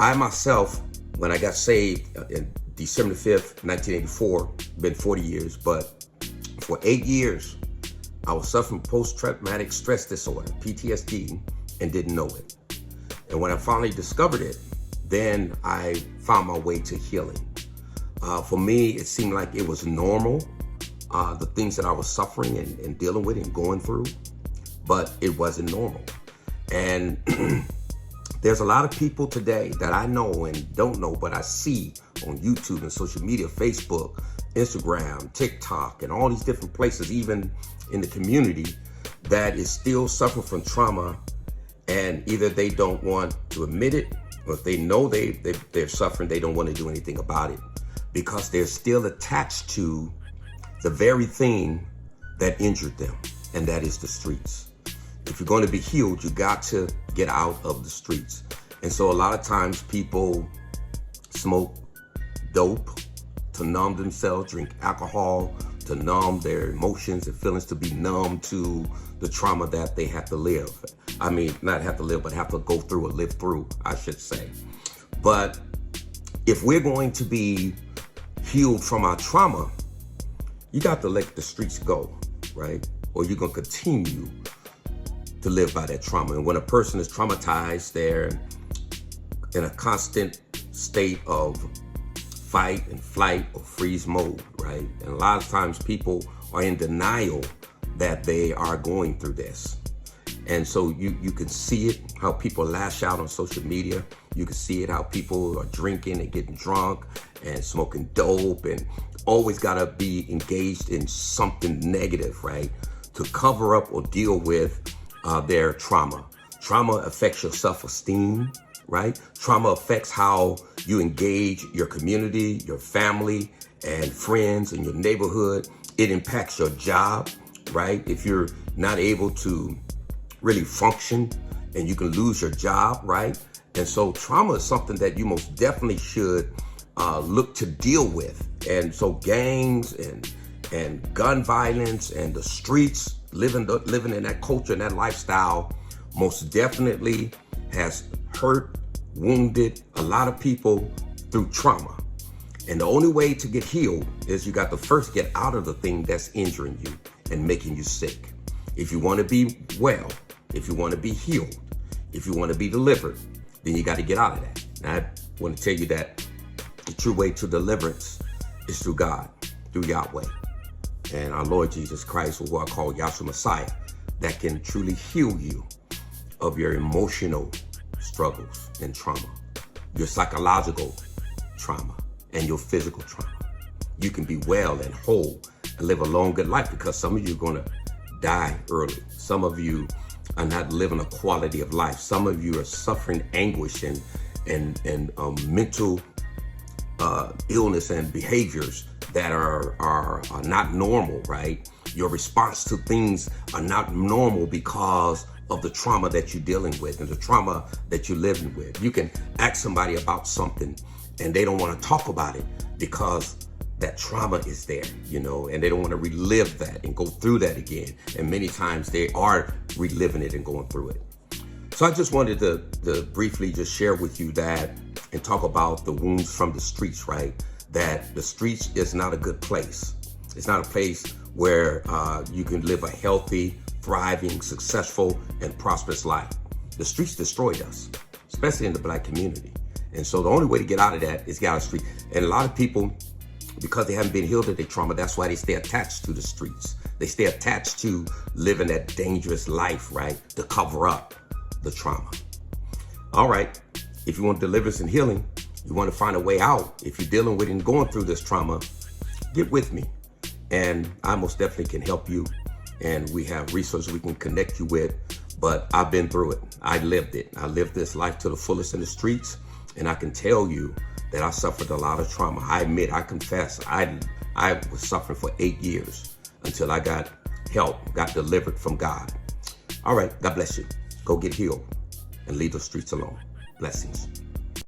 I myself, when I got saved in December 5th, 1984, been 40 years, but for 8 years, I was suffering post-traumatic stress disorder, PTSD, and didn't know it. And when I finally discovered it, then I found my way to healing. For me, it seemed like it was normal, the things that I was suffering and dealing with and going through, but it wasn't normal. And there's a lot of people today that I know and don't know, but I see on YouTube and social media, Facebook, Instagram, TikTok, and all these different places, even in the community, that is still suffering from trauma, and either they don't want to admit it, or if they know they're suffering, they don't want to do anything about it because they're still attached to the very thing that injured them, and that is the streets. If you're going to be healed, you got to get out of the streets. And so a lot of times people smoke dope to numb themselves, drink alcohol to numb their emotions and feelings, to be numb to the trauma that they have to live. I mean, not have to live, but have to go through or live through, I should say. But if we're going to be healed from our trauma, you got to let the streets go, right? Or you're going to continue to live by that trauma. And when a person is traumatized, they're in a constant state of fight and flight or freeze mode, right? And a lot of times people are in denial that they are going through this. And so you can see it, how people lash out on social media. You can see it, how people are drinking and getting drunk and smoking dope and always gotta be engaged in something negative, right? To cover up or deal with their trauma. Trauma affects your self-esteem, right? Trauma affects how you engage your community, your family, and friends in your neighborhood. It impacts your job, right? If you're not able to really function, and you can lose your job, right? And so trauma is something that you most definitely should look to deal with. And so gangs and gun violence and the streets, living in that culture and that lifestyle most definitely has hurt, wounded a lot of people through trauma. And the only way to get healed is you got to first get out of the thing that's injuring you and making you sick. If you want to be well, if you want to be healed, if you want to be delivered, then you got to get out of that. And I want to tell you that the true way to deliverance is through God, through Yahweh, and our Lord Jesus Christ, or who I call Yahshua Messiah, that can truly heal you of your emotional struggles and trauma, your psychological trauma, and your physical trauma. You can be well and whole and live a long, good life, because some of you are going to die early. Some of you are not living a quality of life. Some of you are suffering anguish and mental illness and behaviors that are not normal, right? Your response to things are not normal because of the trauma that you're dealing with and the trauma that you're living with. You can ask somebody about something and they don't want to talk about it because that trauma is there, and they don't want to relive that and go through that again. And many times they are reliving it and going through it. So I just wanted to briefly just share with you that and talk about the wounds from the streets, right? That the streets is not a good place. It's not a place where you can live a healthy, thriving, successful, and prosperous life. The streets destroyed us, especially in the Black community. And so the only way to get out of that is get out of the street. And a lot of people, because they haven't been healed of their trauma, that's why they stay attached to the streets. They stay attached to living that dangerous life, right? To cover up the trauma. All right, if you want deliverance and healing, you want to find a way out. If you're dealing with and going through this trauma, get with me. And I most definitely can help you. And we have resources we can connect you with. But I've been through it. I lived it. I lived this life to the fullest in the streets. And I can tell you that I suffered a lot of trauma. I admit, I confess, I was suffering for 8 years until I got help, got delivered from God. All right, God bless you. Go get healed and leave the streets alone. Blessings.